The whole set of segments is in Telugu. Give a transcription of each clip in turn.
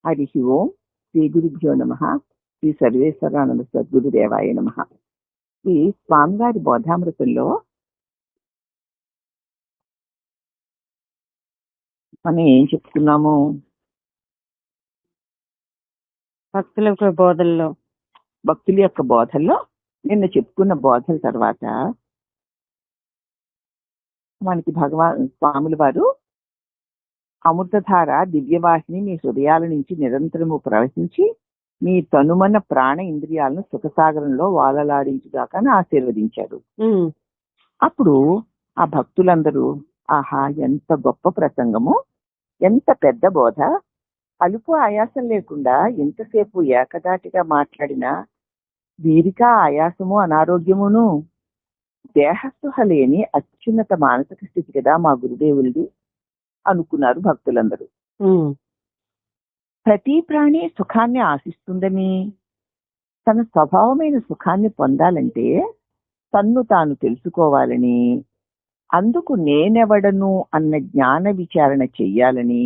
హరి ఓం. శ్రీ గురుభ్యో నమః. శ్రీ సర్వేశ్వరానంద సద్గురుదేవాయ నమః. ఈ స్వామివారి బోధామృతంలో మనం ఏం చెప్పుకున్నాము? భక్తుల బోధల్లో భక్తుల యొక్క బోధల్లో నిన్న చెప్పుకున్న బోధల తర్వాత మనకి స్వాముల వారు అమృతధార దివ్యవాహిని మీ హృదయాల నుంచి నిరంతరము ప్రవహించి మీ తనుమన ప్రాణ ఇంద్రియాలను సుఖసాగరంలో వాలలాడించుగాక అని ఆశీర్వదించాడు. అప్పుడు ఆ భక్తులందరూ ఆహా, ఎంత గొప్ప ప్రసంగము, ఎంత పెద్ద బోధ, అలుపు ఆయాసం లేకుండా ఎంతసేపు ఏకదాటిగా మాట్లాడినా వీరికా ఆయాసము అనారోగ్యమును దేహస్పృహ లేని అత్యున్నత మానసిక స్థితి కదా మా గురుదేవులది అనుకున్నారు భక్తులందరూ. ప్రతి ప్రాణి సుఖాన్ని ఆశిస్తుందని, తన స్వభావమైన సుఖాన్ని పొందాలంటే తన్ను తాను తెలుసుకోవాలని, అందుకు నేనెవడను అన్న జ్ఞాన విచారణ చెయ్యాలని,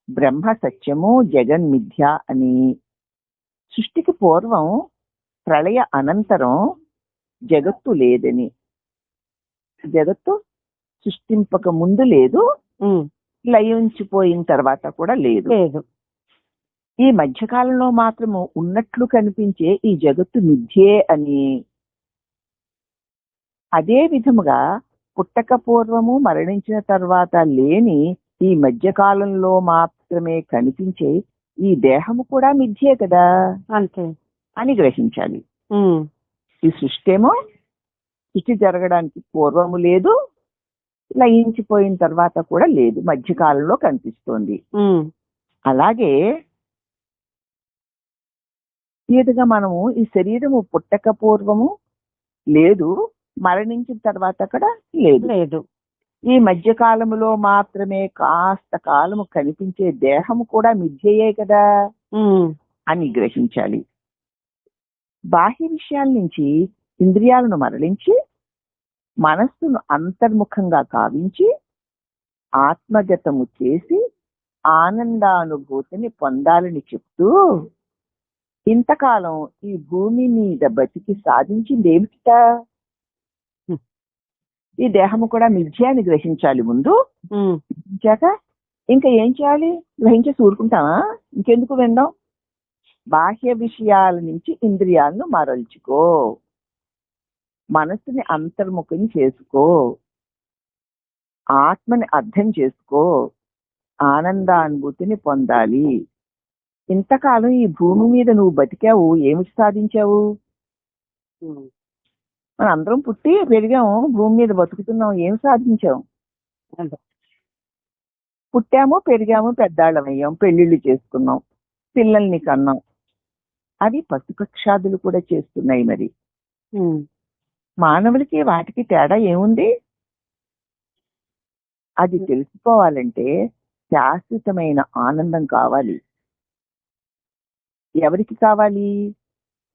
బ్రహ్మ సత్యము జగన్ మిథ్య అని, సృష్టికి పూర్వం ప్రళయ అనంతరం జగత్తు లేదని, జగత్తు సృష్టింపక ముందు లేదు, లయించిపోయిన తర్వాత కూడా లేదు, ఈ మధ్యకాలంలో మాత్రము ఉన్నట్లు కనిపించే ఈ జగత్తు మిథ్యే అని, అదే విధముగా పుట్టక పూర్వము మరణించిన తర్వాత లేని ఈ మధ్యకాలంలో మాత్రమే కనిపించే ఈ దేహము కూడా మిథ్యే కదా అంతే అని గ్రహించాలి. ఈ సృష్టి ఏమో సృష్టి జరగడానికి పూర్వము లేదు, లయించిపోయిన తర్వాత కూడా లేదు, మధ్యకాలంలో కనిపిస్తోంది. అలాగే ఈదుగా మనము ఈ శరీరము పుట్టక పూర్వము లేదు, మరణించిన తర్వాత కూడా లేదు, ఈ మధ్య కాలములో మాత్రమే కాస్త కాలము కనిపించే దేహము కూడా మిథ్యయే కదా అని గ్రహించాలి. బాహ్య విషయాల నుంచి ఇంద్రియాలను మరలించి మనస్సును అంతర్ముఖంగా కావించి ఆత్మగతము చేసి ఆనందానుభూతిని పొందాలని చెప్తూ, ఇంతకాలం ఈ భూమి మీద బతికి సాధించింది ఏమిటా? ఈ దేహము కూడా మిథ్య అని గ్రహించాలి. ముందు గ్రహించాక ఇంకా ఏం చేయాలి? గ్రహించి ఊరుకుంటామా? ఇంకెందుకు విందాం? బాహ్య విషయాల నుంచి ఇంద్రియాలను మరల్చుకో, మనసుని అంతర్ముఖం చేసుకో, ఆత్మని అర్థం చేసుకో, ఆనందానుభూతిని పొందాలి. ఇంతకాలం ఈ భూమి మీద నువ్వు బతికావు, ఏమిటి సాధించావు? మనం అందరం పుట్టి పెరిగాము, భూమి మీద బతుకుతున్నాం, ఏమి సాధించాము? పుట్టాము, పెరిగాము, పెద్దాళ్ళం అయ్యాం, పెళ్లిళ్ళు చేసుకున్నాం, పిల్లల్ని కన్నాం. అవి పశుపక్షాదులు కూడా చేస్తున్నాయి. మరి మానవులకి వాటికి తేడా ఏముంది? అది తెలుసుకోవాలంటే శాశ్వతమైన ఆనందం కావాలి. ఎవరికి కావాలి?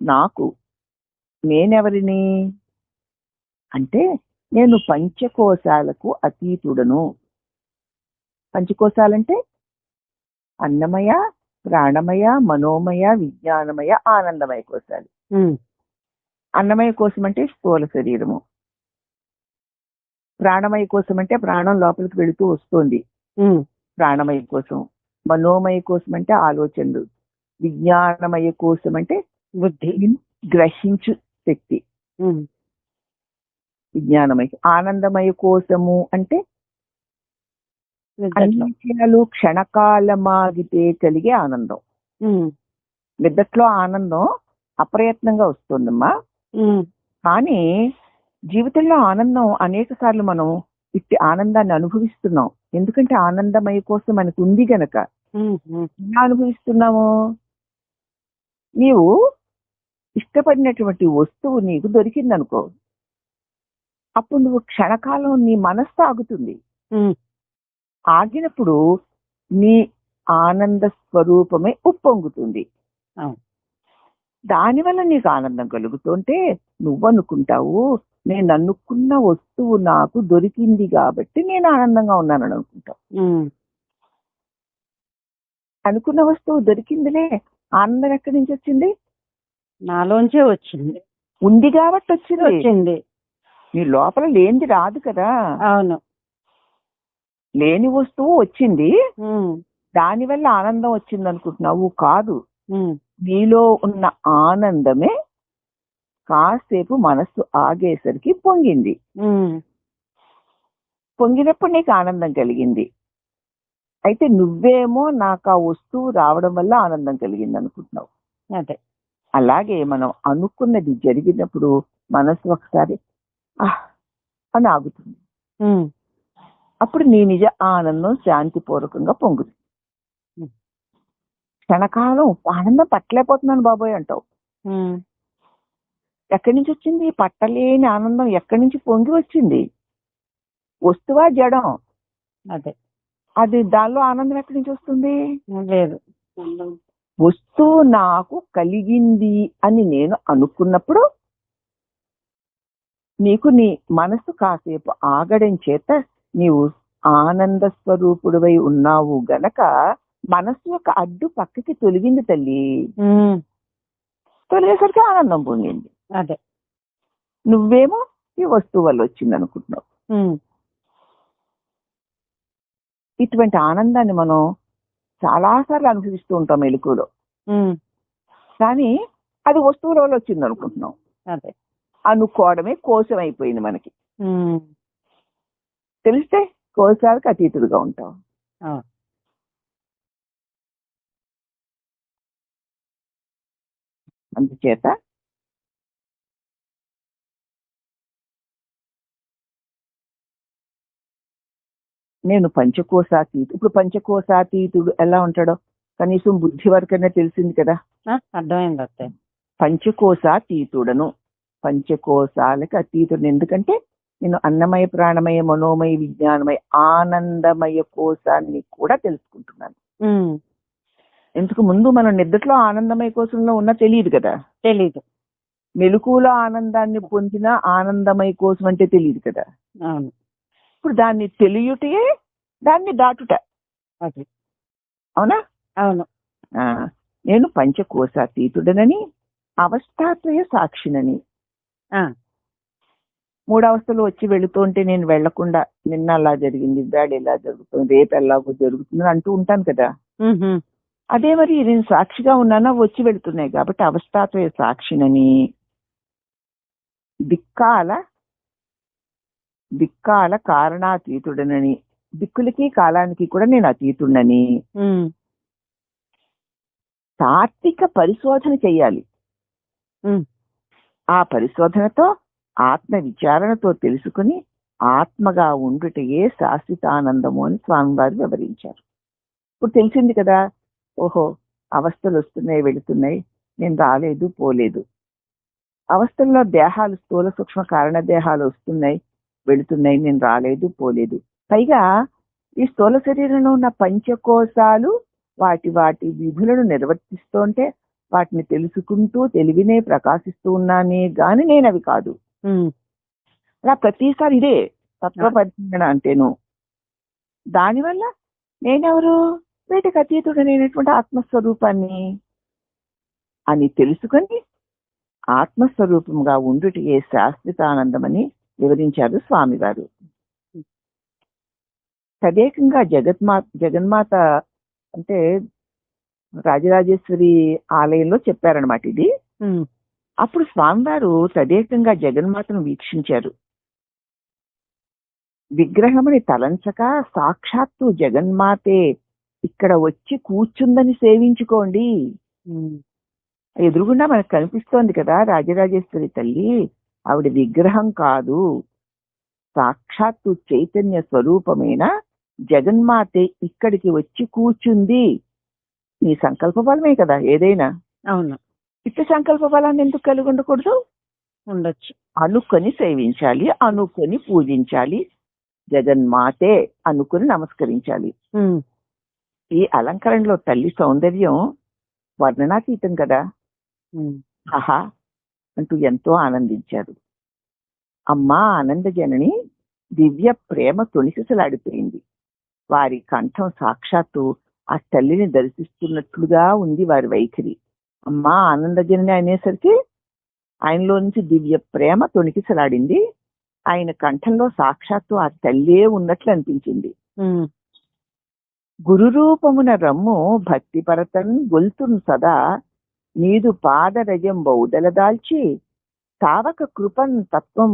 నాకు. నేనెవరిని అంటే నేను పంచకోశాలకు అతీతుడను. పంచకోశాలంటే అన్నమయ, ప్రాణమయ, మనోమయ, విజ్ఞానమయ, ఆనందమయ కోశాలు. అన్నమయ కోశం అంటే స్థూల శరీరము, ప్రాణమయ కోశం అంటే ప్రాణం లోపలికి వెళుతూ వస్తుంది, ప్రాణమయ కోశం. మనోమయ కోశం అంటే ఆలోచనలు, విజ్ఞానమయ కోశం అంటే బుద్ధి, గ్రహించు శక్తి, విజ్ఞానమయ. ఆనందమయ కోశము అంటే అన్ని విషయాలు క్షణకాలమాగితే కలిగే ఆనందం. నిద్దట్లో ఆనందం అప్రయత్నంగా వస్తుందమ్మా, కానీ జీవితంలో ఆనందం అనేక సార్లు మనం ఇట్టి ఆనందాన్ని అనుభవిస్తున్నాం. ఎందుకంటే ఆనందమయ కోసం మనకు ఉంది గనక. ఎలా అనుభవిస్తున్నాము? నీవు ఇష్టపడినటువంటి వస్తువు నీకు దొరికిందనుకో, అప్పుడు నువ్వు క్షణకాలం నీ మనస్సు ఆగుతుంది. ఆగినప్పుడు నీ ఆనంద స్వరూపమే ఉప్పొంగుతుంది. దానివల్ల నీకు ఆనందం కలుగుతుంటే నువ్వనుకుంటావు, నేను అనుకున్న వస్తువు నాకు దొరికింది కాబట్టి నేను ఆనందంగా ఉన్నానని అనుకుంటావు. అనుకున్న వస్తువు దొరికిందిలే, ఆనందం ఎక్కడి నుంచి వచ్చింది? నాలోంచే వచ్చింది. ఉంది కాబట్టి వచ్చింది. నీ లోపల లేనిది రాదు కదా. అవును. లేని వస్తువు వచ్చింది, దానివల్ల ఆనందం వచ్చింది అనుకుంటున్నావు. కాదు, నీలో ఉన్న ఆనందమే కాసేపు మనస్సు ఆగేసరికి పొంగింది. పొంగినప్పుడు నీకు ఆనందం కలిగింది. అయితే నువ్వేమో నాకు ఆ వస్తువు రావడం వల్ల ఆనందం కలిగింది అనుకుంటున్నావు. అదే. అలాగే మనం అనుకున్నది జరిగినప్పుడు మనసు ఒకసారి అని ఆగుతుంది. అప్పుడు నీ నిజ ఆనందం శాంతిపూర్వకంగా పొంగుతుంది. క్షణకాలం ఆనందం పట్టలేకపోతున్నాను బాబోయ్ అంటావు. ఎక్కడి నుంచి వచ్చింది? పట్టలేని ఆనందం ఎక్కడి నుంచి పొంగి వచ్చింది? వస్తువా జడం? అదే. అది దానిలో ఆనందం ఎక్కడి నుంచి వస్తుంది? లేదు. వస్తువు నాకు కలిగింది అని నేను అనుకున్నప్పుడు నీకు నీ మనసు కాసేపు ఆగడం చేత నీవు ఆనంద స్వరూపుడివై ఉన్నావు గనక మనసు యొక్క అడ్డు పక్కకి తొలగింది తల్లి. తొలగేసరికి ఆనందం పొందింది. అదే. నువ్వేమో ఈ వస్తువు వల్ల వచ్చింది అనుకుంటున్నావు. ఇటువంటి ఆనందాన్ని మనం చాలాసార్లు అనుభవిస్తూ ఉంటాం మెలకువలో. కానీ అది వస్తువుల వల్ల వచ్చింది అనుకుంటున్నాం. అదే. అనుకోవడమే కోశం అయిపోయింది మనకి. తెలిస్తే కోశాలకు అతీతుడుగా ఉంటాం. అందుచేత నేను పంచకోశాతీతుడు. ఇప్పుడు పంచకోశాతీతుడు ఎలా ఉంటాడో కనీసం బుద్ధి వరకైనా తెలిసింది కదా. అర్థమైంది. పంచకోశాతీతుడను, పంచకోశాలకు అతీతుడు. ఎందుకంటే నేను అన్నమయ, ప్రాణమయ, మనోమయ, విజ్ఞానమయ, ఆనందమయ కోశాన్ని కూడా తెలుసుకుంటున్నాను. ఎందుకు ముందు మనం నిద్రలో ఆనందమయ కోశంలో ఉన్నా తెలియదు కదా. తెలీదు. మెలకువలో ఆనందాన్ని పొందిన ఆనందమయ కోశం అంటే తెలియదు కదా. ఇప్పుడు దాన్ని తెలియటే దాన్ని దాటుట. అవునా? అవును. నేను పంచకోశాతీతుడనని, అవస్థాత్రయ సాక్షినని. 3 అవస్థలు వచ్చి వెళుతుంటే నేను వెళ్లకుండా నిన్న అలా జరిగింది, ఇవాళ ఎలా జరుగుతుంది, రేపు ఎలాగో జరుగుతుంది అంటూ ఉంటాను కదా. అదే మరి నేను సాక్షిగా ఉన్నానా, వచ్చి వెళుతున్నాయి కాబట్టి అవస్థాత్రయ సాక్షినని, దిక్కాల కారణాతీతుడనని, దిక్కులకి కాలానికి కూడా నేను అతీతుడనని తాత్విక పరిశోధన చెయ్యాలి. ఆ పరిశోధనతో ఆత్మ విచారణతో తెలుసుకుని ఆత్మగా ఉండుటయే శాశ్వతానందము అని స్వామివారు వివరించారు. ఇప్పుడు తెలిసింది కదా, ఓహో అవస్థలు వస్తున్నాయి వెళుతున్నాయి, నేను రాలేదు పోలేదు. అవస్థల్లో దేహాలు, స్థూల సూక్ష్మ కారణ దేహాలు వస్తున్నాయి వెళుతున్నాయి, నేను రాలేదు పోలేదు. పైగా ఈ స్థూల శరీరంలో ఉన్న పంచకోశాలు వాటి వాటి విధులను నిర్వర్తిస్తుంటే వాటిని తెలుసుకుంటూ తెలివినే ప్రకాశిస్తూ ఉన్నానే గాని నేను అవి కాదు. అలా ప్రతిసారి ఇదే తత్వ పరిశీలన అంటేను. దానివల్ల నేనెవరు? వీటికి అతీతుడైనటువంటి ఆత్మస్వరూపాన్ని అని తెలుసుకొని ఆత్మస్వరూపంగా ఉండుటే శాశ్వతానందమని వివరించారు స్వామివారు. తదేకంగా జగన్మాత అంటే రాజరాజేశ్వరి ఆలయంలో చెప్పారనమాట ఇది. అప్పుడు స్వామివారు తదేకంగా జగన్మాతను వీక్షించారు. విగ్రహమని తలంచక సాక్షాత్తు జగన్మాతే ఇక్కడ వచ్చి కూర్చుందని సేవించుకోండి. ఎదురుగుండా మనకు కనిపిస్తోంది కదా రాజరాజేశ్వరి తల్లి, ఆవిడ విగ్రహం కాదు, సాక్షాత్తు చైతన్య స్వరూపమైన జగన్మాతే ఇక్కడికి వచ్చి కూర్చుంది. నీ సంకల్ప బలమే కదా ఏదైనా. అవును. ఇట్ట సంకల్ప బలాన్ని ఎందుకు కలిగి ఉండకూడదు? ఉండొచ్చు. అనుకొని సేవించాలి, అనుకొని పూజించాలి, జగన్మాతే అనుకుని నమస్కరించాలి. ఈ అలంకరణలో తల్లి సౌందర్యం వర్ణనాతీతం కదా. ఆహా అంటూ ఎంతో ఆనందించారు. అమ్మా ఆనంద జనని దివ్య ప్రేమ తొణిసిసలాడిపోయింది. వారి కంఠం సాక్షాత్తు ఆ తల్లిని దర్శిస్తున్నట్లుగా ఉంది వారి వైఖరి. అమ్మా ఆనందజనని అనేసరికి ఆయనలో నుంచి దివ్య ప్రేమ తొణికిసలాడింది. ఆయన కంఠంలో సాక్షాత్తు ఆ తల్లే ఉన్నట్లు అనిపించింది. గురు రూపమున రమ్ము భక్తి పరతన్ గొల్తును సదా నీదు పాదరజం బౌదలదాల్చి తావక కృపన్ తత్వం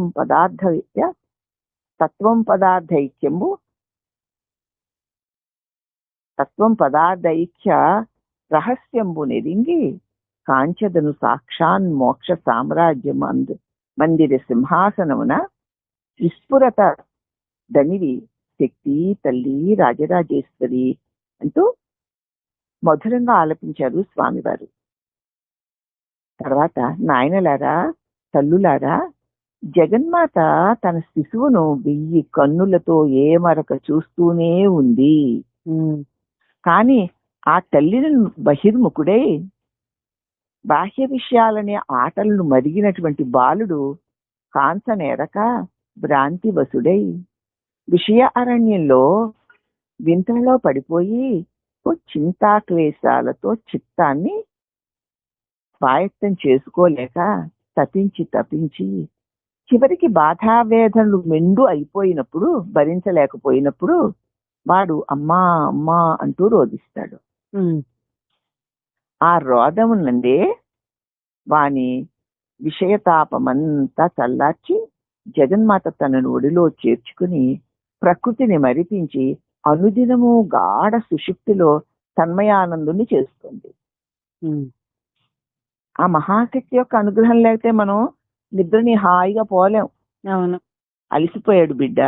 పదార్థైక్య రహస్యంబు నెరింగి కాంచదను సాక్షాన్ మోక్ష సామ్రాజ్య మందిర సింహాసనమున విస్ఫురత దనివి శక్తి తల్లి రాజరాజేశ్వరి అంటూ మధురంగా ఆలపించారు స్వామివారు. తర్వాత నాయనలారా తల్లులారా, జగన్మాత తన శిశువును 1000 కన్నులతో ఏమరక చూస్తూనే ఉంది. కాని ఆ తల్లిని బహిర్ముఖుడై బాహ్య విషయాలనే ఆటలను మరిగినటువంటి బాలుడు కాంచనేరక భ్రాంతి వసుడై విషయ అరణ్యంలో వింతలో పడిపోయి చింతాక్లేశాలతో చిత్తాన్ని స్వాయత్తం చేసుకోలేక తపించి చివరికి బాధావేదనలు మెండు అయిపోయినప్పుడు, భరించలేకపోయినప్పుడు వాడు అమ్మా అమ్మా అంటూ రోధిస్తాడు. ఆ రోదమునందే వాని విషయతాపమంతా చల్లార్చి జగన్మాత తనను ఒడిలో చేర్చుకుని ప్రకృతిని మరిపించి అనుదినము గాఢ సుషుప్తిలో తన్మయానందుని చేస్తుంది. ఆ మహాశక్తి యొక్క అనుగ్రహం లేకపోతే మనం నిద్రని హాయిగా పోలేం. అవును. అలిసిపోయాడు బిడ్డ,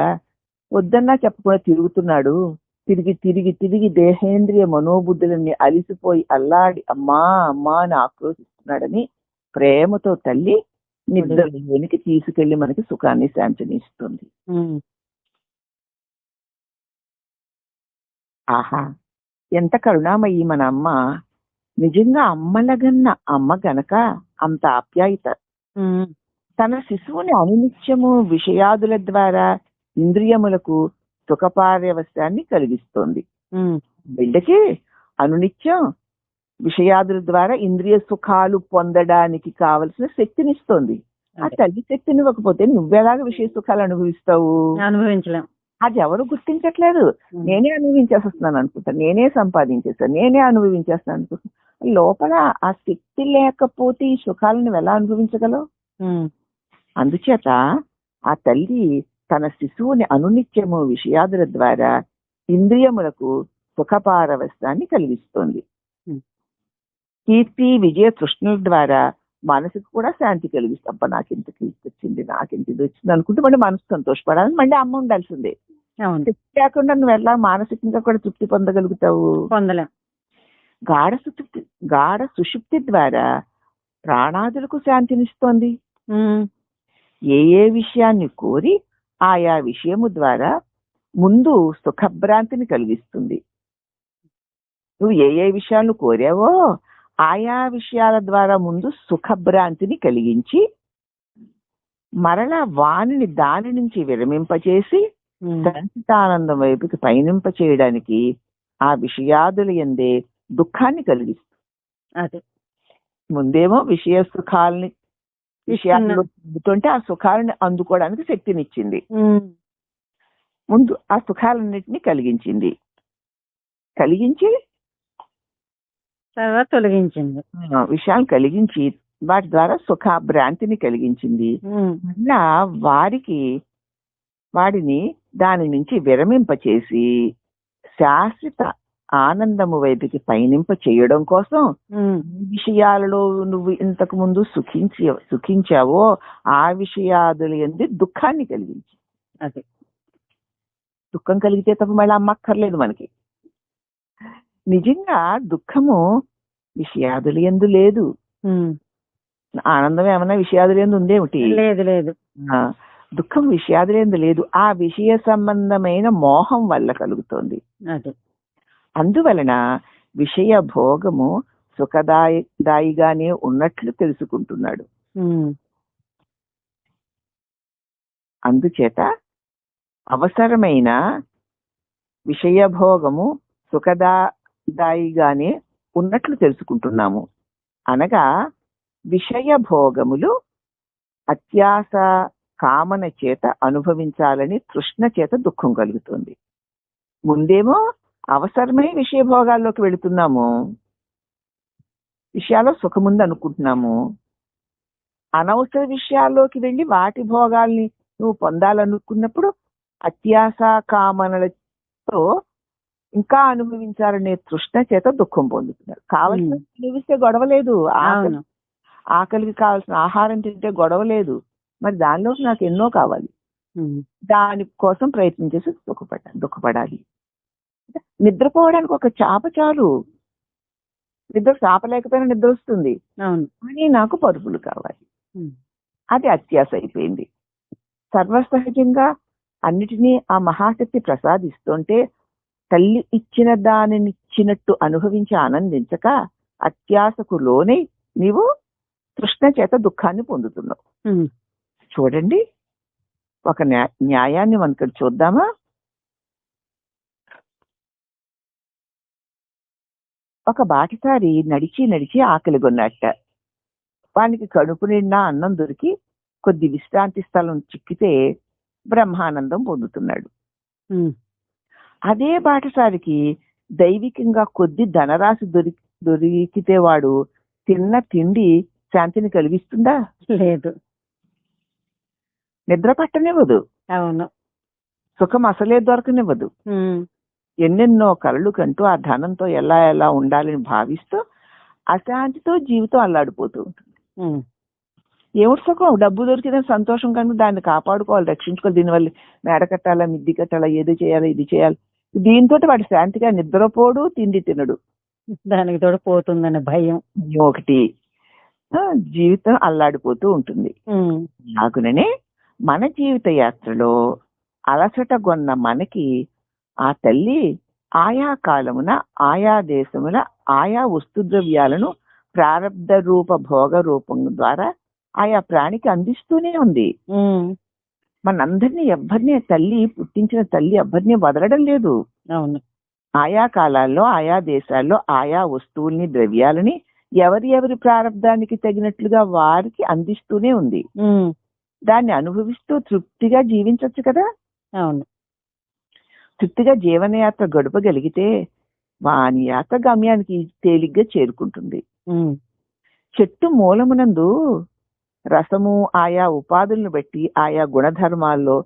వద్దన్నా చెప్పకుండా తిరుగుతున్నాడు. తిరిగి దేహేంద్రియ మనోబుద్ధులన్నీ అలిసిపోయి అల్లాడి అమ్మా అమ్మా అని ఆక్రోశిస్తున్నాడని ప్రేమతో తల్లి నిద్రలోనికి తీసుకెళ్లి మనకి సుఖాన్ని శాంతినిస్తుంది. ఆహా, ఎంత కరుణామయ్యి మన అమ్మ. నిజంగా అమ్మలగన్న అమ్మ గనక అంత ఆప్యాయత. తన శిశువుని అనునిత్యము విషయాదుల ద్వారా ఇంద్రియములకు సుఖపార్యవశాన్ని కలిగిస్తోంది. బిడ్డకి అనునిత్యం విషయాదుల ద్వారా ఇంద్రియ సుఖాలు పొందడానికి కావలసిన శక్తినిస్తోంది. ఆ తల్లి శక్తిని ఇవ్వకపోతే నువ్వెలాగా విషయ సుఖాలు అనుభవిస్తావు? అనుభవించలేం. అది ఎవరు గుర్తించట్లేదు. నేనే అనుభవించేస్తున్నాను అనుకుంటాను, నేనే సంపాదించేస్తాను, నేనే అనుభవించేస్తాను అనుకుంటాను. లోపల ఆ శక్తి లేకపోతే ఈ సుఖాలను ఎలా అనుభవించగలవు? అందుచేత ఆ తల్లి తన శిశువుని అనునిత్యము విషయాదుల ద్వారా ఇంద్రియములకు సుఖపారవశాన్ని కలిగిస్తుంది. కీర్తి విజయ తృష్ణుల ద్వారా మనసుకు కూడా శాంతి కలిగిస్తుంది. అబ్బా నాకెంత కీర్తి వచ్చింది, నాకెంత ఇది వచ్చింది అనుకుంటే మళ్ళీ మనసు సంతోషపడాలని మళ్ళీ అమ్మ ఉండాల్సిందే. తృప్తి లేకుండా నువ్వు ఎలా మానసికంగా కూడా తృప్తి పొందగలుగుతావు? పొందలేం. గాఢ సుషుప్తి ద్వారా ప్రాణాదులకు శాంతినిస్తోంది. ఏ విషయాన్ని కోరి ఆయా విషయము ద్వారా ముందు సుఖభ్రాంతిని కలిగిస్తుంది. నువ్వు ఏ విషయాలను కోరావో ఆయా విషయాల ద్వారా ముందు సుఖభ్రాంతిని కలిగించి మరలా వాణిని దాని నుంచి విరమింపచేసి సంచితానందం వైపుకి పయనింప చేయడానికి ఆ విషయాదుల యందే దుఃఖాన్ని కలిగిస్తుంది. అదే ముందేమో విషయాలు పొందుతుంటే ఆ సుఖాలను అందుకోవడానికి శక్తినిచ్చింది. ముందు ఆ సుఖాలన్నిటినీ కలిగించి తర్వాత తొలగించింది. విషయాలు కలిగించి వాటి ద్వారా సుఖభ్రాంతిని కలిగించింది. అలా వాడిని దాని నుంచి విరమింపచేసి శాశ్వత ఆనందము వైపుకి పయనింప చేయడం కోసం విషయాలలో నువ్వు ఇంతకు ముందు సుఖించావో ఆ విషయాదుల యందు దుఃఖాన్ని కలిగించి, అదే దుఃఖం కలిగితే తప్ప మళ్ళీ అమ్మక్కర్లేదు మనకి. నిజంగా దుఃఖము విషయాదుల యందు లేదు. ఆనందం ఏమన్నా విషయాదుల యందు ఉందేమిటి? లేదు. దుఃఖం విషయాదుల యందు లేదు. ఆ విషయ సంబంధమైన మోహం వల్ల కలుగుతోంది. అందువలన విషయ భోగము సుఖదాయిగానే ఉన్నట్లు తెలుసుకుంటున్నాడు. అందుచేత అవసరమైన విషయ భోగము దాయిగానే ఉన్నట్లు తెలుసుకుంటున్నాము. అనగా విషయ భోగములు అత్యాస కామన చేత అనుభవించాలని తృష్ణ చేత దుఃఖం కలుగుతుంది. ముందేమో అవసరమై విషయ భోగాల్లోకి వెళుతున్నాము, విషయాల్లో సుఖముంది అనుకుంటున్నాము. అనవసర విషయాల్లోకి వెళ్ళి వాటి భోగాల్ని నువ్వు పొందాలనుకున్నప్పుడు అత్యాస కామనలతో ఇంకా అనుభవించాలనే తృష్ణ చేత దుఃఖం పొందుతున్నారు. కావలసిన అనుభవిస్తే గొడవ లేదు, ఆకలికి కావాల్సిన ఆహారం తింటే గొడవ లేదు, మరి దానిలో నాకు ఎన్నో కావాలి, దానికోసం ప్రయత్నం చేసి దుఃఖపడాలి. నిద్రపోవడానికి ఒక చాప చాలు, చాప లేకపోయినా నిద్ర వస్తుంది, కానీ నాకు పరుపులు కావాలి. అది అత్యాస అయిపోయింది. సర్వసహజంగా అన్నిటినీ ఆ మహాశక్తి ప్రసాదిస్తుంటే తల్లి ఇచ్చిన దానిని ఇచ్చినట్టు అనుభవించి ఆనందించక అత్యాసకు లోనై నీవు తృష్ణ చేత దుఃఖాన్ని పొందుతున్నావు. చూడండి, ఒక న్యాయాన్ని మనం ఇక్కడ చూద్దామా? ఒక బాటసారి నడిచి నడిచి ఆకలి కొన్నట్ట. వానికి కడుపు నిండా అన్నం దొరికి కొద్ది విశ్రాంతి స్థలం చిక్కితే బ్రహ్మానందం పొందుతున్నాడు. అదే బాటసారికి దైవికంగా కొద్ది ధనరాశి దొరికితే వాడు తిన్న తిండి శాంతిని కలిగిస్తుందా? లేదు. నిద్ర పట్టనివ్వదు, అవును, సుఖం అసలే దొరకనివ్వదు. ఎన్నెన్నో కలలు కంటూ ఆ ధనంతో ఎలా ఎలా ఉండాలని భావిస్తూ అశాంతితో జీవితం అల్లాడిపోతూ ఉంటుంది. ఏమిటి సుఖం? డబ్బు దొరికిన సంతోషం కనుక దాన్ని కాపాడుకోవాలి, రక్షించుకోవాలి, దీనివల్ల మేడ కట్టాలా, మిద్ది కట్టాలా, ఏదో చేయాలి, ఇది చేయాలి. దీంతో వాడు శాంతిగా నిద్రపోడు, తిండి తినడు, దానికి తోడు పోతుందనే భయం ఒకటి. జీవితం అల్లాడిపోతూ ఉంటుంది. నాకుననే మన జీవిత యాత్రలో అలసటగొన్న మనకి ఆ తల్లి ఆయా కాలమున ఆయా దేశముల ఆయా వస్తుద్రవ్యాలను ప్రారబ్ధ రూప భోగ రూపం ద్వారా ఆయా ప్రాణికి అందిస్తూనే ఉంది. మనందరినీ ఎవరిని తల్లి పుట్టించిన తల్లి ఎవరిని వదలడం లేదు. అవును, ఆయా కాలాల్లో ఆయా దేశాల్లో ఆయా వస్తువుల్ని ద్రవ్యాలని ఎవరి ప్రారంధానికి తగినట్లుగా వారికి అందిస్తూనే ఉంది. దాన్ని అనుభవిస్తూ తృప్తిగా జీవించవచ్చు కదా. అవును, తృప్తిగా జీవనయాత్ర గడపగలిగితే వాని యాత్ర గమ్యానికి తేలిగ్గా చేరుకుంటుంది. చెట్టు మూలమునందు రసము ఆయా ఉపాధులను బట్టి ఆయా గుణధర్మాల్లో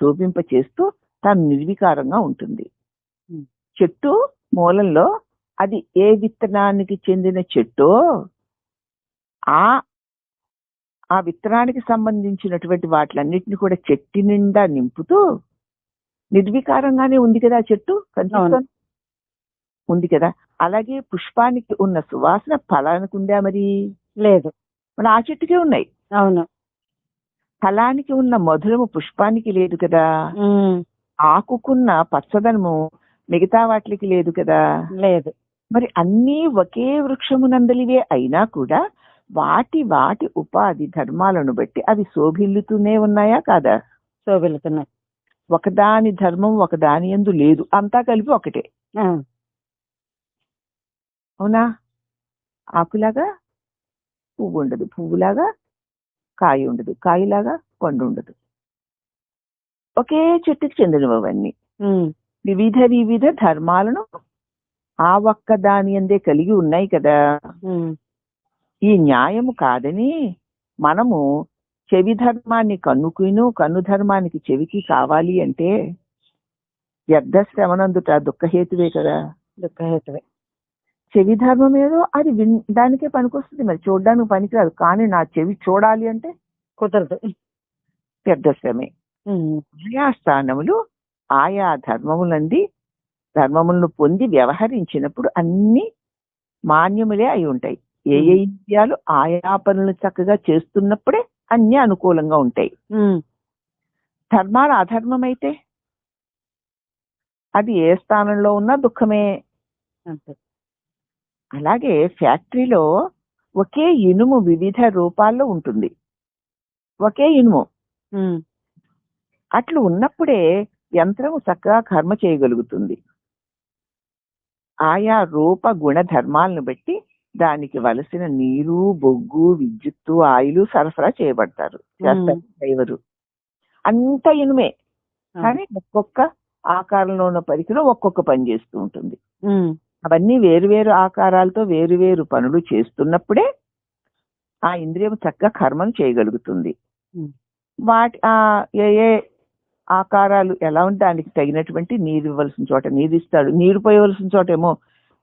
శోభింప చేస్తూ తాను నిర్వికారంగా ఉంటుంది. చెట్టు మూలంలో అది ఏ విత్తనానికి చెందిన చెట్టో ఆ విత్తనానికి సంబంధించినటువంటి వాటిలన్నిటిని కూడా చెట్టు నిండా నింపుతూ నిర్వికారంగానే ఉంది కదా చెట్టు, కనిపిస్తుంది ఉంది కదా. అలాగే పుష్పానికి ఉన్న సువాసన ఫలానికి ఉందా? మరి లేదు, మరి ఆ చెట్టుకే ఉన్నాయి. అవును, ఫలానికి ఉన్న మధురము పుష్పానికి లేదు కదా. ఆకుకున్న పచ్చదనము మిగతా వాటికి లేదు కదా. లేదు. మరి అన్నీ ఒకే వృక్షమునందలివే అయినా కూడా వాటి వాటి ఉపాధి ధర్మాలను బట్టి అవి శోభిల్లుతూనే ఉన్నాయా కాదా? శోభిల్లుతున్నాయి. ఒకదాని ధర్మం ఒకదాని యందు లేదు, అంతా కలిపి ఒకటే. అవునా? ఆకులాగా పువ్వు ఉండదు, పువ్వులాగా కాయ ఉండదు, కాయలాగా పండు ఉండదు. ఒకే చెట్టుకి చెందినవన్నీ వివిధ ధర్మాలను ఆ ఒక్క దాని అందే కలిగి ఉన్నాయి కదా. ఈ న్యాయము కాదని మనము చెవి ధర్మాన్ని కన్ను ధర్మానికి చెవికి కావాలి అంటే వ్యర్థ శ్రవణందుట దుఃఖహేతువే కదా. దుఃఖహేతువే. చెవి ధర్మం ఏదో అది దానికే పనికొస్తుంది, మరి చూడడానికి పనికిరాదు. కానీ నా చెవి చూడాలి అంటే కుదరదు, వ్యర్థ శ్రమే. ఆయా స్థానములు ఆయా ధర్మములను పొంది వ్యవహరించినప్పుడు అన్ని మాన్యములే అయి ఉంటాయి. ఏ ఇంద్రియాలు ఆయా పనులు చక్కగా చేస్తున్నప్పుడే అన్ని అనుకూలంగా ఉంటాయి. ధర్మాలు అధర్మం అయితే అది ఏ స్థానంలో ఉన్నా దుఃఖమే. అలాగే ఫ్యాక్టరీలో ఒకే ఇనుము వివిధ రూపాల్లో ఉంటుంది, ఒకే ఇనుము. అట్లు ఉన్నప్పుడే యంత్రము చక్కగా కర్మ చేయగలుగుతుంది. ఆయా రూప గుణ ధర్మాలను బట్టి దానికి వలసిన నీరు, బొగ్గు, విద్యుత్తు, ఆయిలు సరఫరా చేస్తారు డ్రైవరు. అంత ఇనుమే, కానీ ఒక్కొక్క ఆకారంలో ఉన్న పరికరం ఒక్కొక్క పని చేస్తూ ఉంటుంది. అవన్నీ వేరువేరు ఆకారాలతో వేరువేరు పనులు చేస్తున్నప్పుడే ఆ ఇంద్రియం చక్కగా కర్మను చేయగలుగుతుంది. వాటి ఏ ఆకారాలు ఎలా ఉంటే దానికి తగినటువంటి నీరు ఇవ్వాల్సిన చోట నీరు ఇస్తాడు, నీరు పోయవలసిన చోట ఏమో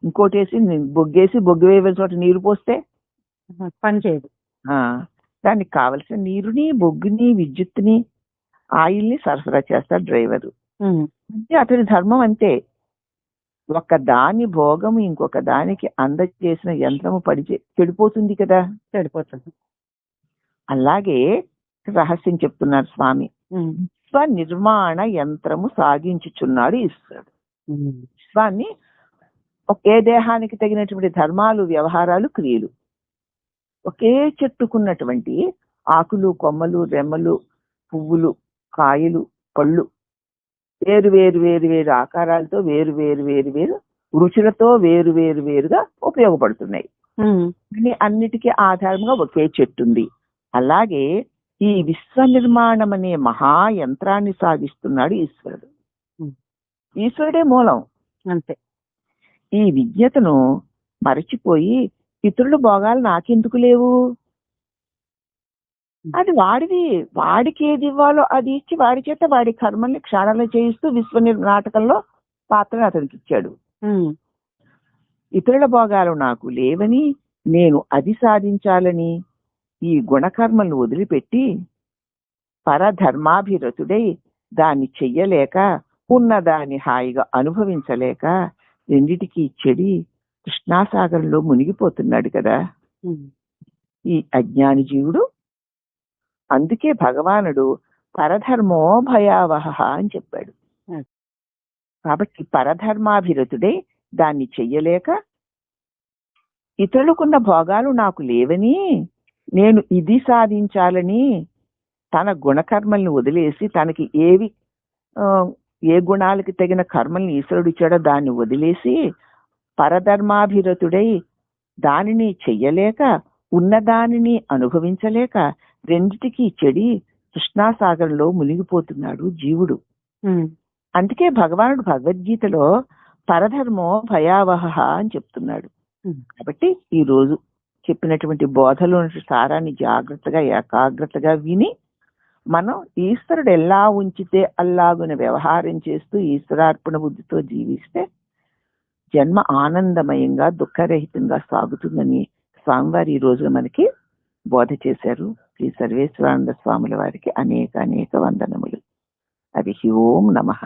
ఇంకోటి వేసి బొగ్గేసి బొగ్గు వేయవలసిన చోట నీరు పోస్తే పని చేయదు. దానికి కావలసిన నీరుని, బొగ్గుని, విద్యుత్తుని, ఆయిల్ని సరఫరా చేస్తాడు డ్రైవరు. అంటే అతని ధర్మం అంతే. ఒక దాని భోగం ఇంకొక దానికి అందజేసిన యంత్రము చెడిపోతుంది కదా, చెడిపోతుంది. అలాగే రహస్యం చెప్తున్నారు స్వామి. స్వనిర్మాణ యంత్రము సాగించుచున్నాడు ఈశ్వరుడు. విశ్వాన్ని ఒకే దేహానికి తగినటువంటి ధర్మాలు, వ్యవహారాలు, క్రియలు, ఒకే చెట్టుకున్నటువంటి ఆకులు, కొమ్మలు, రెమ్మలు, పువ్వులు, కాయలు, పళ్ళు వేరు వేరు వేరు వేరు ఆకారాలతో వేరు వేరు వేరు వేరు రుచులతో వేరు వేరు వేరుగా ఉపయోగపడుతున్నాయి. అన్నిటికీ ఆధారంగా ఒకే చెట్టు ఉంది. అలాగే ఈ విశ్వ నిర్మాణం అనే మహాయంత్రాన్ని సాగిస్తున్నాడు ఈశ్వరుడు. ఈశ్వరుడే మూలం. అంతే. ఈ విజ్ఞతను మరచిపోయి ఇతరుల భోగాలు నాకెందుకు లేవు, అది వాడిది, వాడికి ఏది ఇవ్వాలో అది ఇచ్చి వాడి చేత వాడి కర్మల్ని క్షాళన చేయిస్తూ విశ్వ నాటకంలో పాత్రను అతనికి ఇచ్చాడు. ఇతరుల భోగాలు నాకు లేవని, నేను అది సాధించాలని ఈ గుణకర్మలను వదిలిపెట్టి పరధర్మాభిరతుడై దాన్ని చెయ్యలేక, ఉన్నదాన్ని హాయిగా అనుభవించలేక రెండిటికి చెడి కృష్ణాసాగరంలో మునిగిపోతున్నాడు కదా ఈ అజ్ఞాని జీవుడు. అందుకే భగవానుడు పరధర్మో భయావహ అని చెప్పాడు. కాబట్టి పరధర్మాభిరతుడై దాన్ని చెయ్యలేక, ఇతరులకున్న భోగాలు నాకు లేవని, నేను ఇది సాధించాలని తన గుణకర్మల్ని వదిలేసి, తనకి ఏ గుణాలకి తగిన కర్మల్ని ఈశ్వరుడు ఇచ్చాడో దాన్ని వదిలేసి పరధర్మాభిరతుడై దానిని చెయ్యలేక, ఉన్నదానిని అనుభవించలేక రెండిటికి చెడి కృష్ణాసాగరంలో మునిగిపోతున్నాడు జీవుడు. అందుకే భగవానుడు భగవద్గీతలో పరధర్మో భయావహ అని చెప్తున్నాడు. కాబట్టి ఈ రోజు చెప్పినటువంటి బోధలో సారాన్ని జాగ్రత్తగా ఏకాగ్రతగా విని మనం ఈశ్వరుడు ఎలా ఉంచితే అల్లాగున వ్యవహారం చేస్తూ ఈశ్వరార్పణ బుద్ధితో జీవిస్తే జన్మ ఆనందమయంగా దుఃఖరహితంగా సాగుతుందని స్వామివారు ఈ రోజు మనకి బోధ చేశారు. శ్రీ సర్వేశ్వరానంద స్వాముల వారికి అనేక అనేక వందనములు. హరి ఓం నమః.